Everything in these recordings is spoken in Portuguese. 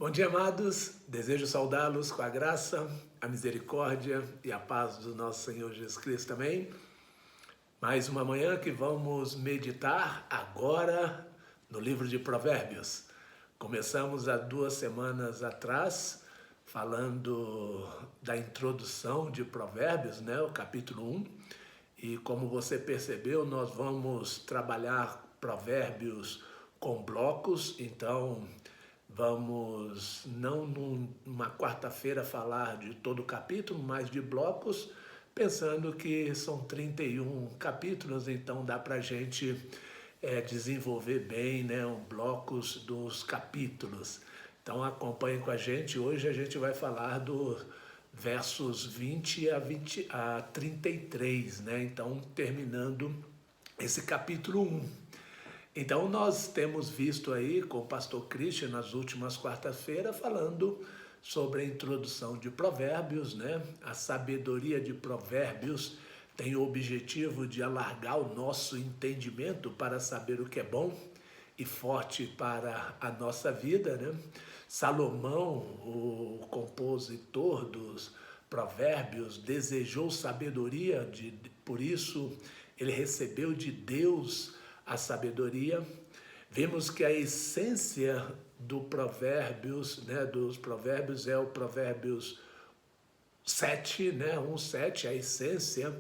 Bom dia, amados. Desejo saudá-los com a graça, a misericórdia e a paz do nosso Senhor Jesus Cristo também. Mais uma manhã que vamos meditar agora no livro de Provérbios. Começamos há 2 semanas atrás falando da introdução de Provérbios, o capítulo 1. E como você percebeu, nós vamos trabalhar Provérbios com blocos, então vamos não numa quarta-feira falar de todo o capítulo, mas de blocos, pensando que são 31 capítulos, então dá para a gente desenvolver bem blocos dos capítulos. Então acompanhe com a gente, hoje a gente vai falar do versos 20 a 33, então terminando esse capítulo 1. Então nós temos visto aí com o pastor Christian nas últimas quartas-feiras falando sobre a introdução de Provérbios, A sabedoria de Provérbios tem o objetivo de alargar o nosso entendimento para saber o que é bom e forte para a nossa vida, Salomão, o compositor dos Provérbios, desejou sabedoria, por isso ele recebeu de Deus a sabedoria. Vemos que a essência do Provérbios, dos Provérbios é o Provérbios 7, 1:7, a essência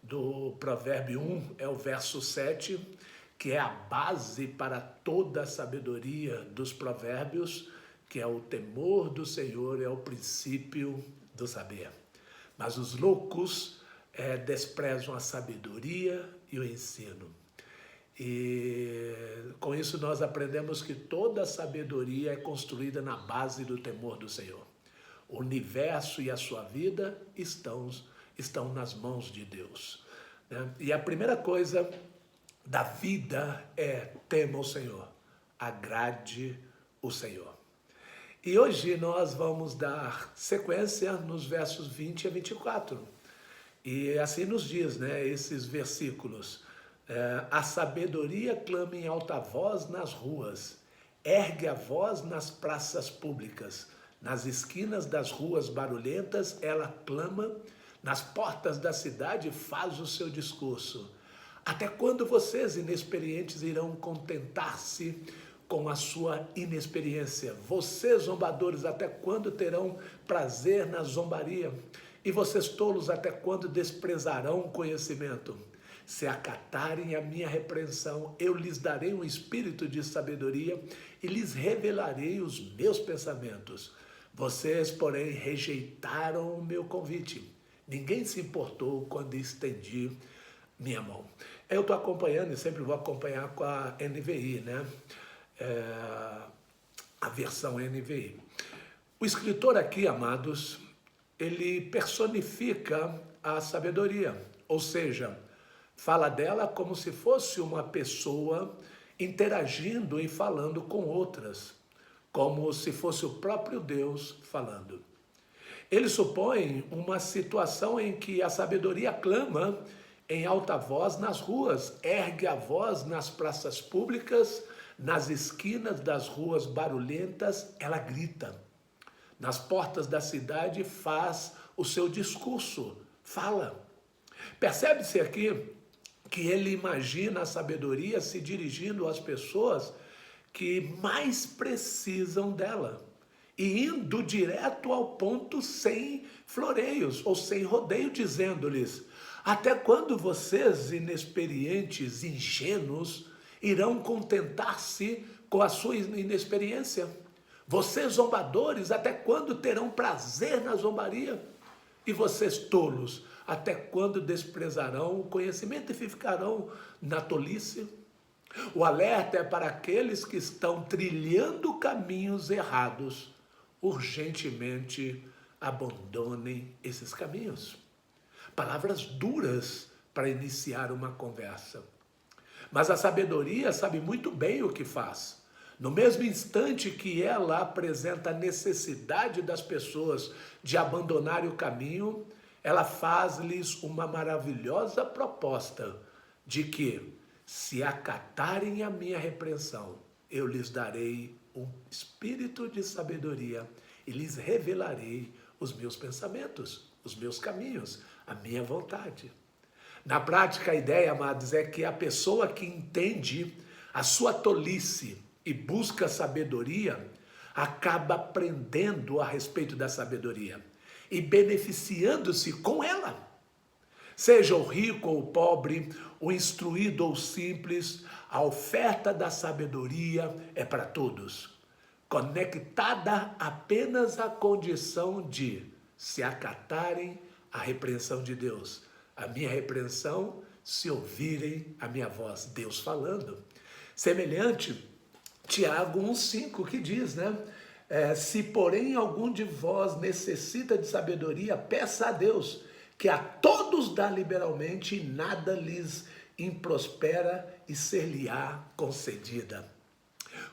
do Provérbio 1 é o verso 7, que é a base para toda a sabedoria dos provérbios, que é o temor do Senhor, é o princípio do saber. Mas os loucos desprezam a sabedoria e o ensino. E com isso nós aprendemos que toda a sabedoria é construída na base do temor do Senhor. O universo e a sua vida estão nas mãos de Deus. E a primeira coisa da vida é tema o Senhor, agrade o Senhor. E hoje nós vamos dar sequência nos versos 20 a 24. E assim nos diz, esses versículos. A sabedoria clama em alta voz nas ruas, ergue a voz nas praças públicas, nas esquinas das ruas barulhentas ela clama, nas portas da cidade faz o seu discurso. Até quando vocês inexperientes irão contentar-se com a sua inexperiência? Vocês zombadores, até quando terão prazer na zombaria? E vocês tolos, até quando desprezarão o conhecimento? Se acatarem a minha repreensão, eu lhes darei um espírito de sabedoria e lhes revelarei os meus pensamentos. Vocês, porém, rejeitaram o meu convite. Ninguém se importou quando estendi minha mão. Eu estou acompanhando e sempre vou acompanhar com a NVI, a versão NVI. O escritor aqui, amados, ele personifica a sabedoria, ou seja, fala dela como se fosse uma pessoa interagindo e falando com outras, como se fosse o próprio Deus falando. Ele supõe uma situação em que a sabedoria clama em alta voz nas ruas, ergue a voz nas praças públicas, nas esquinas das ruas barulhentas, ela grita. Nas portas da cidade faz o seu discurso, fala. Percebe-se aqui que ele imagina a sabedoria se dirigindo às pessoas que mais precisam dela e indo direto ao ponto sem floreios ou sem rodeio, dizendo-lhes: até quando vocês inexperientes, ingênuos, irão contentar-se com a sua inexperiência? Vocês zombadores, até quando terão prazer na zombaria? E vocês tolos, até quando desprezarão o conhecimento e ficarão na tolice? O alerta é para aqueles que estão trilhando caminhos errados. Urgentemente abandonem esses caminhos. Palavras duras para iniciar uma conversa. Mas a sabedoria sabe muito bem o que faz. No mesmo instante que ela apresenta a necessidade das pessoas de abandonarem o caminho, ela faz-lhes uma maravilhosa proposta de que, se acatarem a minha repreensão, eu lhes darei um espírito de sabedoria e lhes revelarei os meus pensamentos, os meus caminhos, a minha vontade. Na prática, a ideia, amados, é que a pessoa que entende a sua tolice e busca sabedoria, acaba aprendendo a respeito da sabedoria e beneficiando-se com ela. Seja o rico ou o pobre, o instruído ou o simples, a oferta da sabedoria é para todos, conectada apenas à condição de se acatarem à repreensão de Deus. A minha repreensão, se ouvirem a minha voz, Deus falando. Semelhante, Tiago 1,5 que diz, né? Se porém algum de vós necessita de sabedoria, peça a Deus, que a todos dá liberalmente e nada lhes improspera e ser-lhe-á concedida.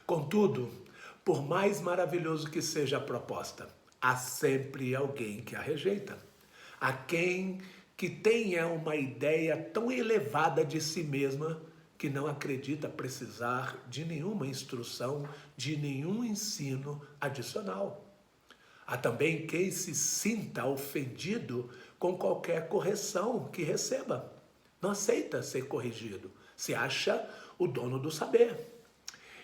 Contudo, por mais maravilhoso que seja a proposta, há sempre alguém que a rejeita. Há quem que tenha uma ideia tão elevada de si mesma que não acredita precisar de nenhuma instrução, de nenhum ensino adicional. Há também quem se sinta ofendido com qualquer correção que receba. Não aceita ser corrigido, se acha o dono do saber.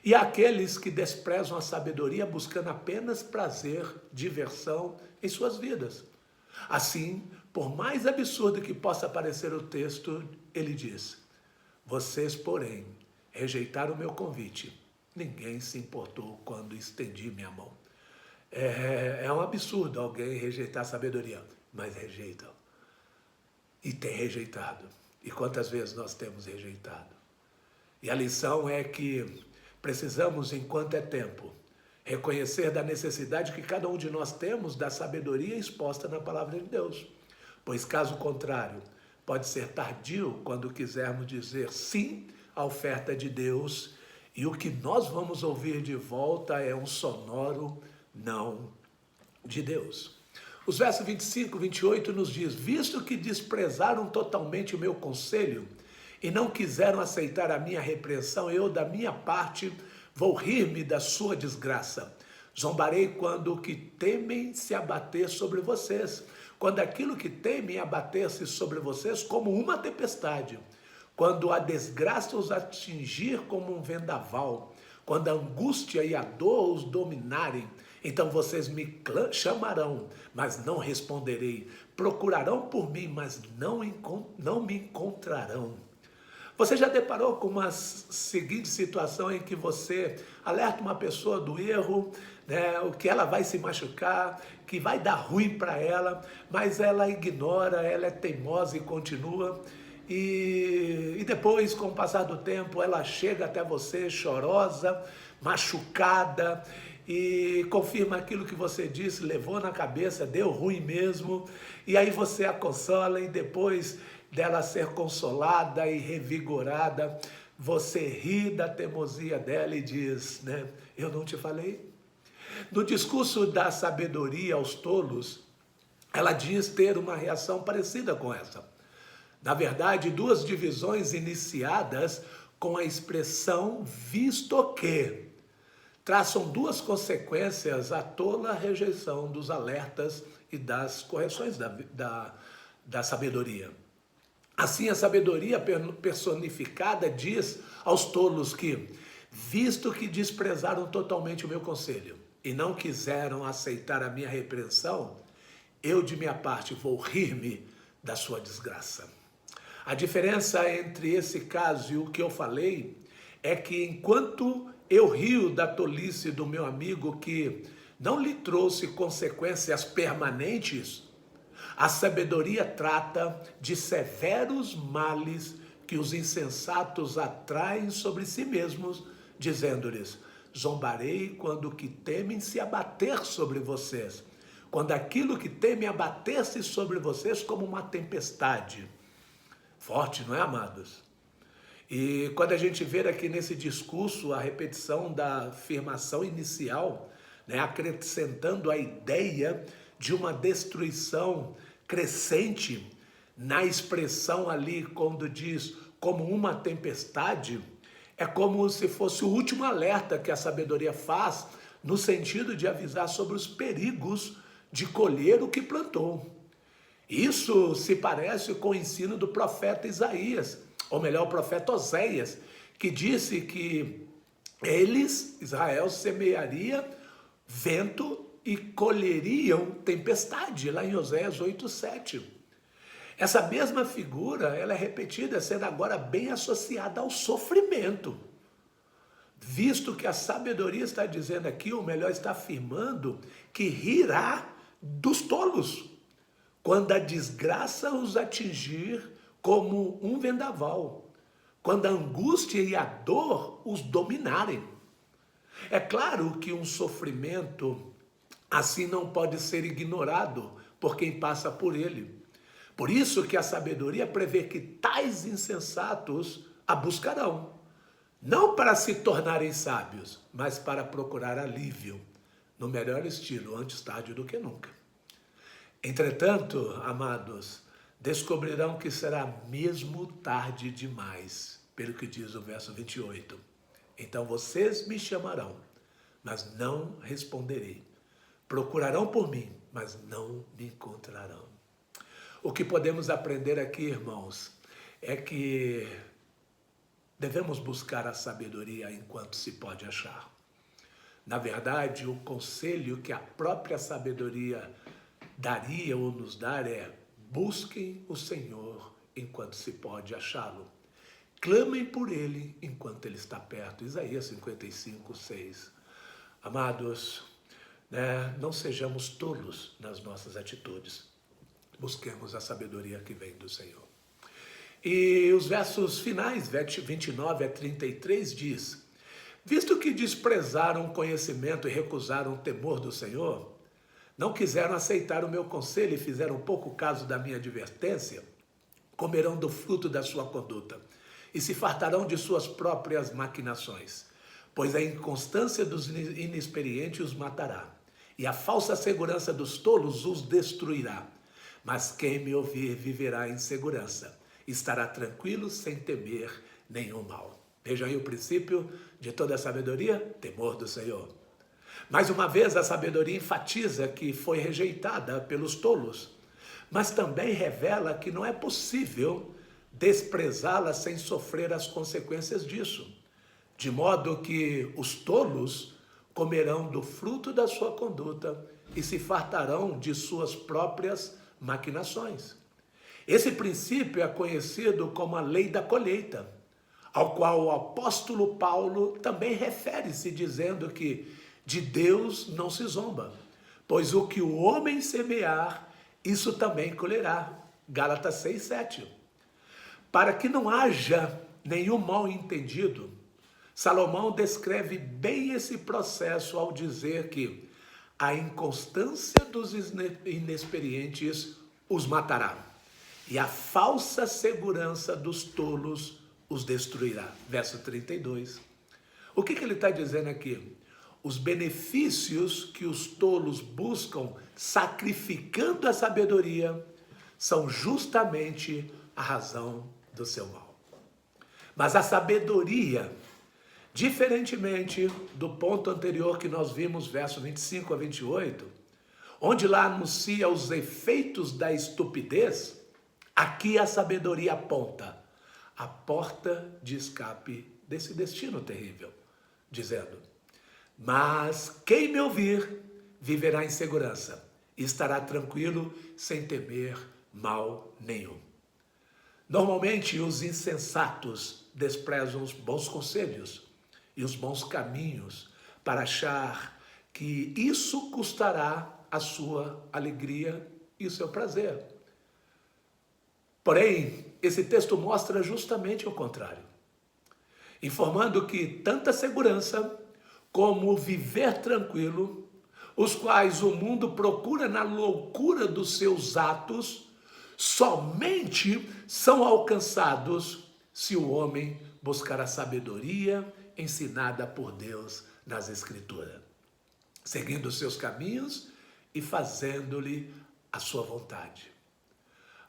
E há aqueles que desprezam a sabedoria buscando apenas prazer, diversão em suas vidas. Assim, por mais absurdo que possa parecer o texto, ele diz: vocês, porém, rejeitaram o meu convite. Ninguém se importou quando estendi minha mão. É um absurdo alguém rejeitar a sabedoria, mas rejeitam. E tem rejeitado. E quantas vezes nós temos rejeitado? E a lição é que precisamos, enquanto é tempo, reconhecer da necessidade que cada um de nós temos da sabedoria exposta na palavra de Deus. Pois, caso contrário, pode ser tardio quando quisermos dizer sim à oferta de Deus e o que nós vamos ouvir de volta é um sonoro não de Deus. Os versos 25 e 28 nos diz: visto que desprezaram totalmente o meu conselho e não quiseram aceitar a minha repreensão, eu, da minha parte, vou rir-me da sua desgraça. Zombarei quando o que temem se abater sobre vocês, quando aquilo que temem abater-se sobre vocês como uma tempestade, quando a desgraça os atingir como um vendaval, quando a angústia e a dor os dominarem, então vocês me chamarão, mas não responderei, procurarão por mim, mas não me encontrarão. Você já deparou com uma seguinte situação em que você alerta uma pessoa do erro, né, o que ela vai se machucar, que vai dar ruim para ela, mas ela ignora, ela é teimosa e continua. E depois, com o passar do tempo, ela chega até você chorosa, machucada, e confirma aquilo que você disse, levou na cabeça, deu ruim mesmo, e aí você a consola e depois dela ser consolada e revigorada, você ri da teimosia dela e diz, né, eu não te falei? No discurso da sabedoria aos tolos, ela diz ter uma reação parecida com essa. Na verdade, duas divisões iniciadas com a expressão visto que traçam duas consequências à tola rejeição dos alertas e das correções da sabedoria. Assim, a sabedoria personificada diz aos tolos que, visto que desprezaram totalmente o meu conselho e não quiseram aceitar a minha repreensão, eu de minha parte vou rir-me da sua desgraça. A diferença entre esse caso e o que eu falei é que enquanto eu rio da tolice do meu amigo que não lhe trouxe consequências permanentes, a sabedoria trata de severos males que os insensatos atraem sobre si mesmos, dizendo-lhes: zombarei quando o que temem se abater sobre vocês, quando aquilo que temem abater-se sobre vocês como uma tempestade. Forte, não é, amados? E quando a gente vê aqui nesse discurso a repetição da afirmação inicial, né, acrescentando a ideia de uma destruição crescente, na expressão ali quando diz como uma tempestade, É como se fosse o último alerta que a sabedoria faz, no sentido de avisar sobre os perigos de colher o que plantou. Isso se parece com o ensino do profeta Isaías, ou melhor, o profeta Oséias, que disse que eles, Israel, semearia vento e colheriam tempestade, lá em Oséias 8:7. Essa mesma figura, ela é repetida, sendo agora bem associada ao sofrimento. Visto que a sabedoria está dizendo aqui, ou melhor, está afirmando, que rirá dos tolos, quando a desgraça os atingir como um vendaval, quando a angústia e a dor os dominarem. É claro que um sofrimento assim não pode ser ignorado por quem passa por ele. Por isso que a sabedoria prevê que tais insensatos a buscarão, não para se tornarem sábios, mas para procurar alívio, no melhor estilo, antes tarde do que nunca. Entretanto, amados, descobrirão que será mesmo tarde demais, pelo que diz o verso 28. Então vocês me chamarão, mas não responderei. Procurarão por mim, mas não me encontrarão. O que podemos aprender aqui, irmãos, é que devemos buscar a sabedoria enquanto se pode achar. Na verdade, o conselho que a própria sabedoria daria ou nos dar é: busquem o Senhor enquanto se pode achá-lo. Clamem por ele enquanto ele está perto. Isaías 55:6. Amados, não sejamos tolos nas nossas atitudes. Busquemos a sabedoria que vem do Senhor. E os versos finais, 29-33, diz: visto que desprezaram o conhecimento e recusaram o temor do Senhor, não quiseram aceitar o meu conselho e fizeram pouco caso da minha advertência, comerão do fruto da sua conduta e se fartarão de suas próprias maquinações, pois a inconstância dos inexperientes os matará, e a falsa segurança dos tolos os destruirá. Mas quem me ouvir viverá em segurança, estará tranquilo sem temer nenhum mal. Veja aí o princípio de toda a sabedoria: temor do Senhor. Mais uma vez, a sabedoria enfatiza que foi rejeitada pelos tolos, mas também revela que não é possível desprezá-la sem sofrer as consequências disso, de modo que os tolos comerão do fruto da sua conduta e se fartarão de suas próprias maquinações. Esse princípio é conhecido como a lei da colheita, ao qual o apóstolo Paulo também refere-se, dizendo que de Deus não se zomba, pois o que o homem semear, isso também colherá. Gálatas 6:7. Para que não haja nenhum mal entendido, Salomão descreve bem esse processo ao dizer que a inconstância dos inexperientes os matará, e a falsa segurança dos tolos os destruirá. Verso 32. O que ele está dizendo aqui? Os benefícios que os tolos buscam sacrificando a sabedoria são justamente a razão do seu mal. Mas a sabedoria, diferentemente do ponto anterior que nós vimos, verso 25-28, onde lá anuncia os efeitos da estupidez, aqui a sabedoria aponta a porta de escape desse destino terrível, dizendo: mas quem me ouvir viverá em segurança e estará tranquilo sem temer mal nenhum. Normalmente os insensatos desprezam os bons conselhos e os bons caminhos para achar que isso custará a sua alegria e o seu prazer. Porém, esse texto mostra justamente o contrário, informando que tanta segurança como viver tranquilo, os quais o mundo procura na loucura dos seus atos, somente são alcançados se o homem buscar a sabedoria ensinada por Deus nas Escrituras, seguindo os seus caminhos e fazendo-lhe a sua vontade.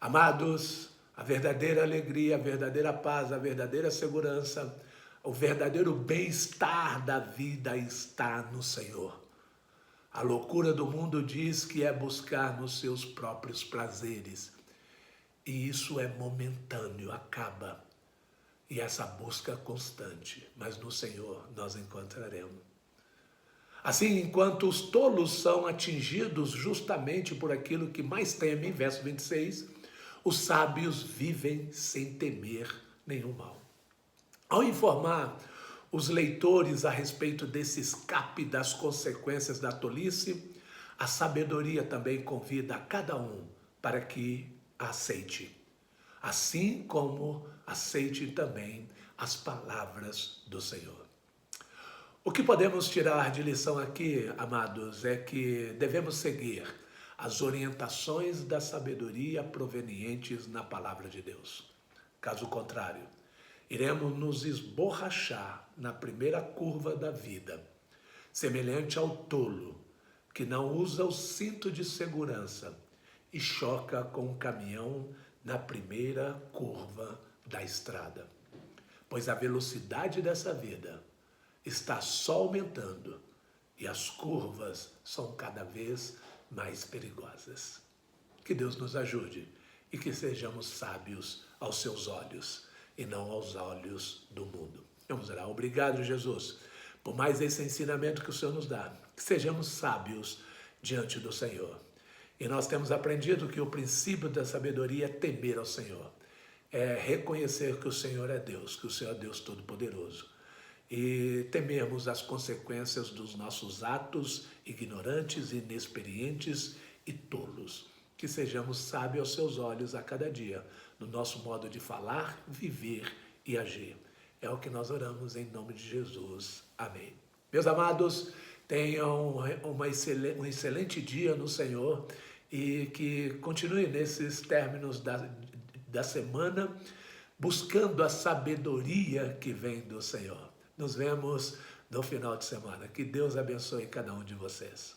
Amados, a verdadeira alegria, a verdadeira paz, a verdadeira segurança, O verdadeiro bem-estar da vida está no Senhor. A loucura do mundo diz que é buscar nos seus próprios prazeres. E isso é momentâneo, acaba. E essa busca é constante, mas no Senhor nós encontraremos. Assim, enquanto os tolos são atingidos justamente por aquilo que mais temem, verso 26, os sábios vivem sem temer nenhum mal. Ao informar os leitores a respeito desse escape das consequências da tolice, a sabedoria também convida a cada um para que a aceite, assim como aceite também as palavras do Senhor. O que podemos tirar de lição aqui, amados, é que devemos seguir as orientações da sabedoria provenientes na palavra de Deus. Caso contrário, iremos nos esborrachar na primeira curva da vida, semelhante ao tolo que não usa o cinto de segurança e choca com o caminhão na primeira curva da estrada. Pois a velocidade dessa vida está só aumentando e as curvas são cada vez mais perigosas. Que Deus nos ajude e que sejamos sábios aos seus olhos e não aos olhos do mundo. Vamos orar. Obrigado, Jesus, por mais esse ensinamento que o Senhor nos dá. Que sejamos sábios diante do Senhor. E nós temos aprendido que o princípio da sabedoria é temer ao Senhor. É reconhecer que o Senhor é Deus, que o Senhor é Deus Todo-Poderoso. E tememos as consequências dos nossos atos ignorantes, inexperientes e tolos. Que sejamos sábios aos seus olhos a cada dia, no nosso modo de falar, viver e agir. É o que nós oramos em nome de Jesus. Amém. Meus amados, tenham um excelente dia no Senhor e que continue nesses términos da semana, buscando a sabedoria que vem do Senhor. Nos vemos no final de semana. Que Deus abençoe cada um de vocês.